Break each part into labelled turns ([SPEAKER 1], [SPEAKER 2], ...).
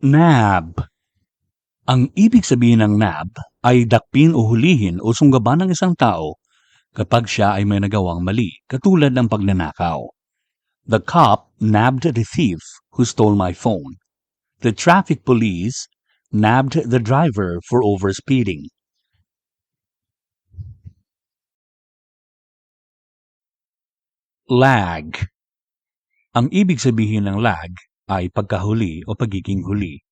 [SPEAKER 1] Nab. Ang ibig sabihin ng nab ay dakpin o hulihin o sunggaban ng isang tao kapag siya ay may nagawang mali, katulad ng pagnanakaw. The cop nabbed the thief who stole my phone. The traffic police nabbed the driver for overspeeding. Lag. Ang ibig sabihin ng lag ay pagkahuli o pagiging huli.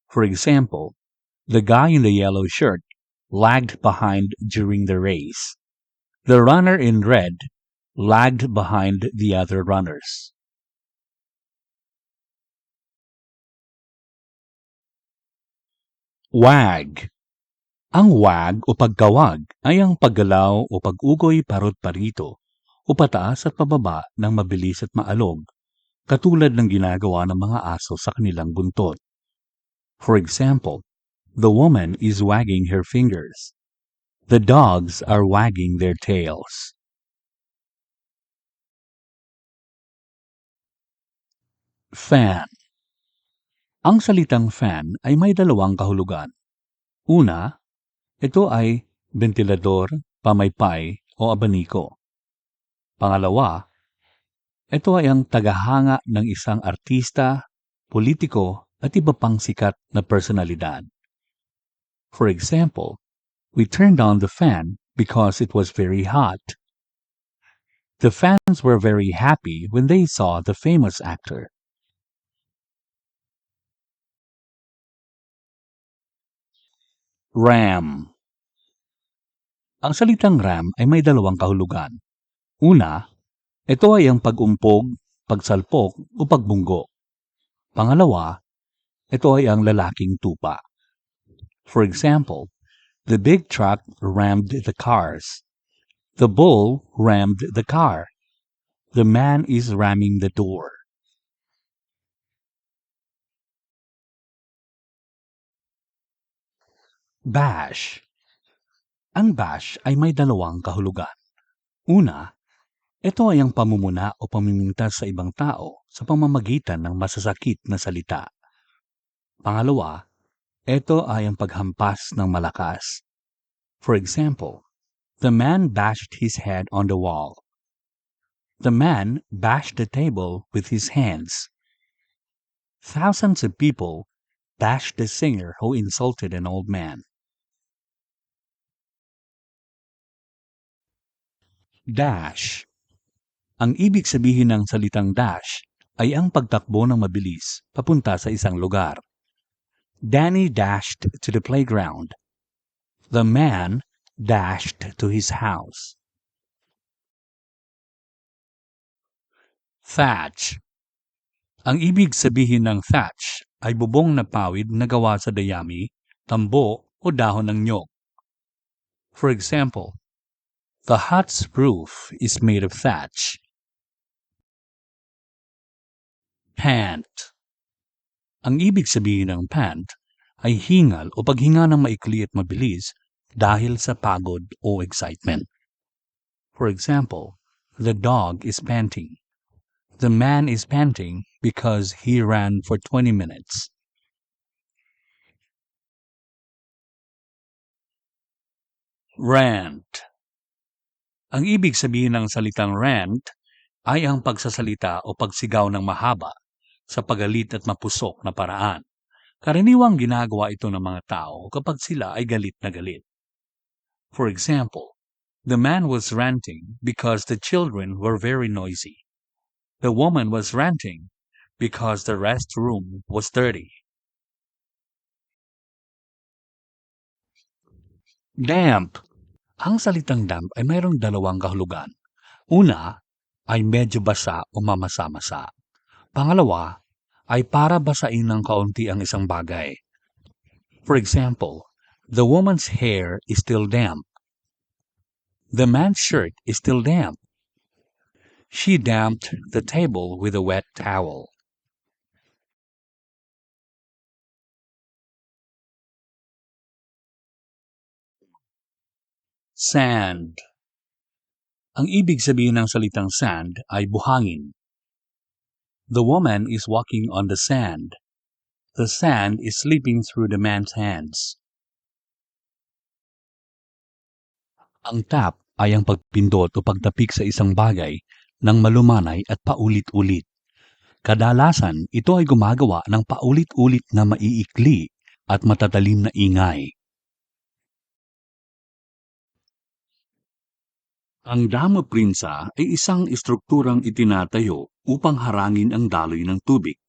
[SPEAKER 1] For example, the guy in the yellow shirt lagged behind during the race. The runner in red lagged behind the other runners. Wag. Ang wag o pagkawag ay ang paggalaw o pag-ugoy parot-parito o pataas at pababa ng mabilis at maalog, katulad ng ginagawa ng mga aso sa kanilang buntot. For example, the woman is wagging her fingers. The dogs are wagging their tails. Fan. Ang salitang fan ay may dalawang kahulugan. Una, ito ay bentilador, pamaypay o abaniko. Pangalawa, ito ay ang tagahanga ng isang artista, politiko at iba pang sikat na personalidad. For example, we turned on the fan because it was very hot. The fans were very happy when they saw the famous actor. Ram. Ang salitang ram ay may dalawang kahulugan. Una, ito ay ang pag-umpog, pagsalpok o pagbunggo. Pangalawa, ito ay ang lalaking tupa. For example, the big truck rammed the cars. The bull rammed the car. The man is ramming the door. Bash. Ang bash ay may dalawang kahulugan. Una, ito ay ang pamumuna o pamimintas sa ibang tao sa pamamagitan ng masasakit na salita. Pangalawa, ito ay ang paghampas ng malakas. For example, the man bashed his head on the wall. The man bashed the table with his hands. Thousands of people bashed the singer who insulted an old man. Dash. Ang ibig sabihin ng salitang dash ay ang pagtakbo ng mabilis papunta sa isang lugar. Danny dashed to the playground. The man dashed to his house. Thatch. Ang ibig sabihin ng thatch ay bubong na pawid na gawa sa dayami, tambo o dahon ng nyog. For example, the hut's roof is made of thatch. Pant. Ang ibig sabihin ng pant ay hingal o paghinga ng maikli at mabilis dahil sa pagod o excitement. For example, the dog is panting. The man is panting because he ran for 20 minutes. Rant. Ang ibig sabihin ng salitang rant ay ang pagsasalita o pagsigaw ng mahaba sa pagalit at mapusok na paraan. Karaniwang ginagawa ito ng mga tao kapag sila ay galit na galit. For example, the man was ranting because the children were very noisy. The woman was ranting because the restroom was dirty. Damp. Ang salitang damp ay mayroong dalawang kahulugan. Una ay medyo basa o mamasa-masa. Pangalawa ay para basain ng kaunti ang isang bagay. For example, the woman's hair is still damp. The man's shirt is still damp. She damped the table with a wet towel. Sand. Ang ibig sabihin ng salitang sand ay buhangin. The woman is walking on the sand. The sand is slipping through the man's hands. Ang tap ay ang pagpindot o pagtapik sa isang bagay ng malumanay at paulit-ulit. Kadalasan, ito ay gumagawa ng paulit-ulit na maiikli at matatalim na ingay. Ang dam o prinsa ay isang estrukturang itinatayo upang harangin ang daloy ng tubig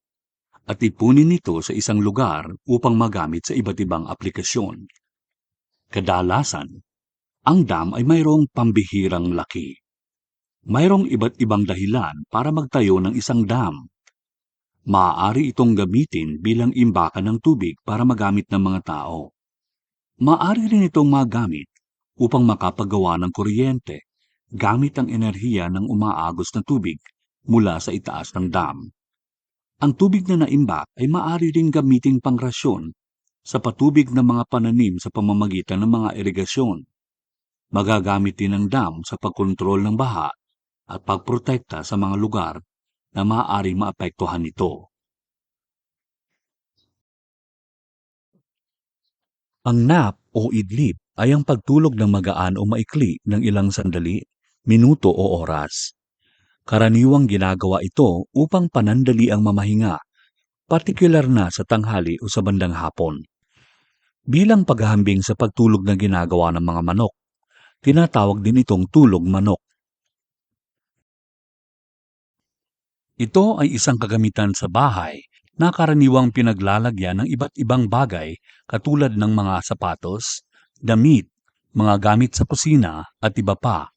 [SPEAKER 1] at ipunin ito sa isang lugar upang magamit sa iba't ibang aplikasyon. Kadalasan, ang dam ay mayroong pambihirang laki. Mayroong iba't ibang dahilan para magtayo ng isang dam. Maaari itong gamitin bilang imbakan ng tubig para magamit ng mga tao. Maaari rin itong magamit upang makapagawa ng kuryente gamit ang enerhiya ng umaagos na tubig mula sa itaas ng dam. Ang tubig na naimbak ay maaari ring gamiting pangrasyon sa patubig ng mga pananim sa pamamagitan ng mga irigasyon. Magagamit din ang dam sa pagkontrol ng baha at pagprotekta sa mga lugar na maaaring maapektuhan nito. Ang nap o idlip ay ang pagtulog ng magaan o maikli ng ilang sandali, minuto o oras. Karaniwang ginagawa ito upang panandali ang mamahinga, partikular na sa tanghali o sa bandang hapon. Bilang paghahambing sa pagtulog na ginagawa ng mga manok, tinatawag din itong tulog manok. Ito ay isang kagamitan sa bahay na karaniwang pinaglalagyan ng iba't ibang bagay katulad ng mga sapatos, damit, mga gamit sa kusina at iba pa.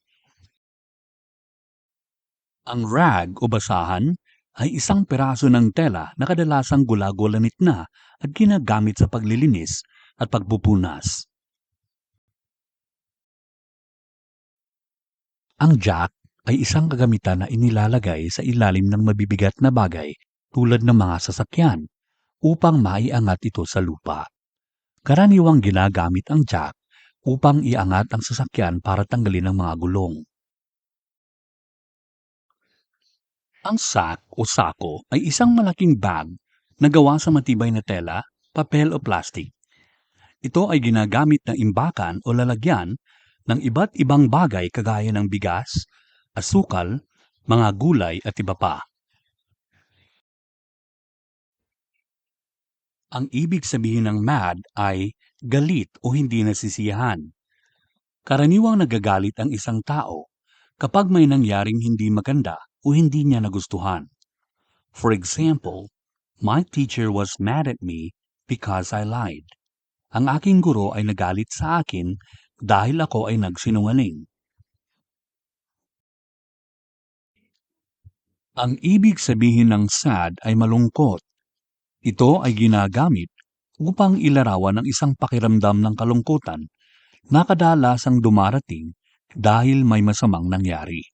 [SPEAKER 1] Ang rag o basahan ay isang piraso ng tela na kadalasang gulagulanit na at ginagamit sa paglilinis at pagpupunas. Ang jack ay isang kagamitan na inilalagay sa ilalim ng mabibigat na bagay tulad ng mga sasakyan upang maiangat ito sa lupa. Karaniwang ginagamit ang jack upang iangat ang sasakyan para tanggalin ang mga gulong. Ang sack o sako ay isang malaking bag na gawa sa matibay na tela, papel o plastik. Ito ay ginagamit na imbakan o lalagyan ng iba't ibang bagay kagaya ng bigas, asukal, mga gulay at iba pa. Ang ibig sabihin ng mad ay galit o hindi nasisiyahan. Karaniwang nagagalit ang isang tao kapag may nangyaring hindi maganda o hindi niya nagustuhan. For example, my teacher was mad at me because I lied. Ang aking guro ay nagalit sa akin dahil ako ay nagsinungaling. Ang ibig sabihin ng sad ay malungkot. Ito ay ginagamit upang ilarawan ang isang pakiramdam ng kalungkutan na kadalasang dumarating dahil may masamang nangyari.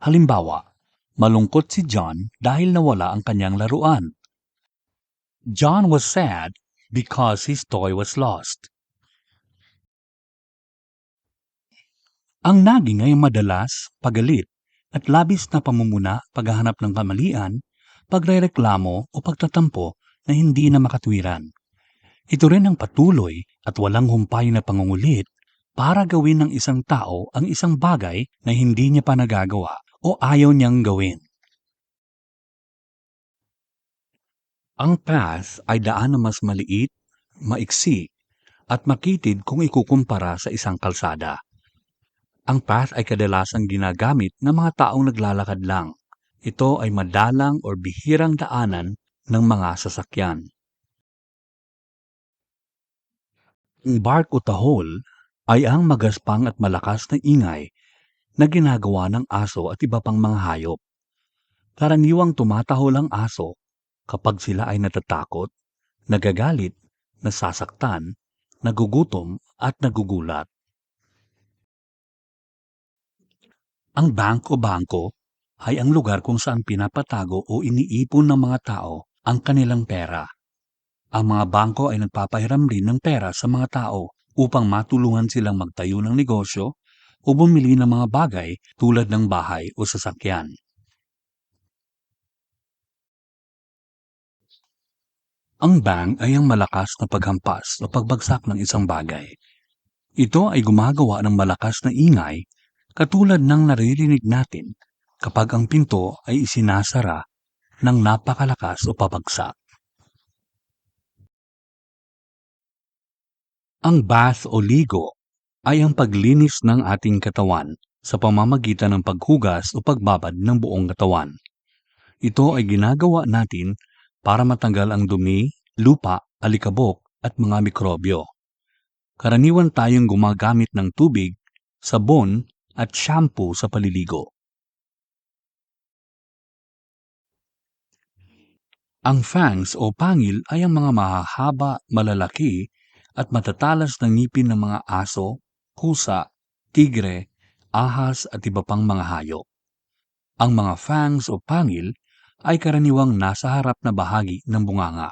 [SPEAKER 1] Halimbawa, malungkot si John dahil nawala ang kanyang laruan. John was sad because his toy was lost. Ang naging ay madalas pagalit at labis na pamumuna, paghahanap ng kamalian, pagrereklamo o pagtatampo na hindi na makatwiran. Ito rin ang patuloy at walang humpay na pangungulit para gawin ng isang tao ang isang bagay na hindi niya pa nagagawa o ayaw niyang gawin. Ang path ay daan na mas maliit, maiksi, at makitid kung ikukumpara sa isang kalsada. Ang path ay kadalasang ginagamit ng mga taong naglalakad lang. Ito ay madalang o bihirang daanan ng mga sasakyan. Ang bark o tahol ay ang magaspang at malakas na ingay na ginagawa ng aso at iba pang mga hayop. Karaniwang tumatahol ang aso kapag sila ay natatakot, nagagalit, nasasaktan, nagugutom at nagugulat. Ang bank o bangko ay ang lugar kung saan pinapatago o iniipon ng mga tao ang kanilang pera. Ang mga bangko ay nagpapahiram rin ng pera sa mga tao upang matulungan silang magtayo ng negosyo o bumili ng mga bagay tulad ng bahay o sasakyan. Ang bang ay ang malakas na paghampas o pagbagsak ng isang bagay. Ito ay gumagawa ng malakas na ingay katulad ng naririnig natin kapag ang pinto ay isinasara ng napakalakas o pabagsak. Ang bath o ligo ay ang paglinis ng ating katawan sa pamamagitan ng paghugas o pagbabad ng buong katawan. Ito ay ginagawa natin para matanggal ang dumi, lupa, alikabok at mga mikrobyo. Karaniwan tayong gumagamit ng tubig, sabon at shampoo sa paliligo. Ang fangs o pangil ay ang mga mahahaba, malalaki at matatalas na ngipin ng mga aso, pusa, tigre, ahas at iba pang mga hayop. Ang mga fangs o pangil ay karaniwang nasa harap na bahagi ng bunganga.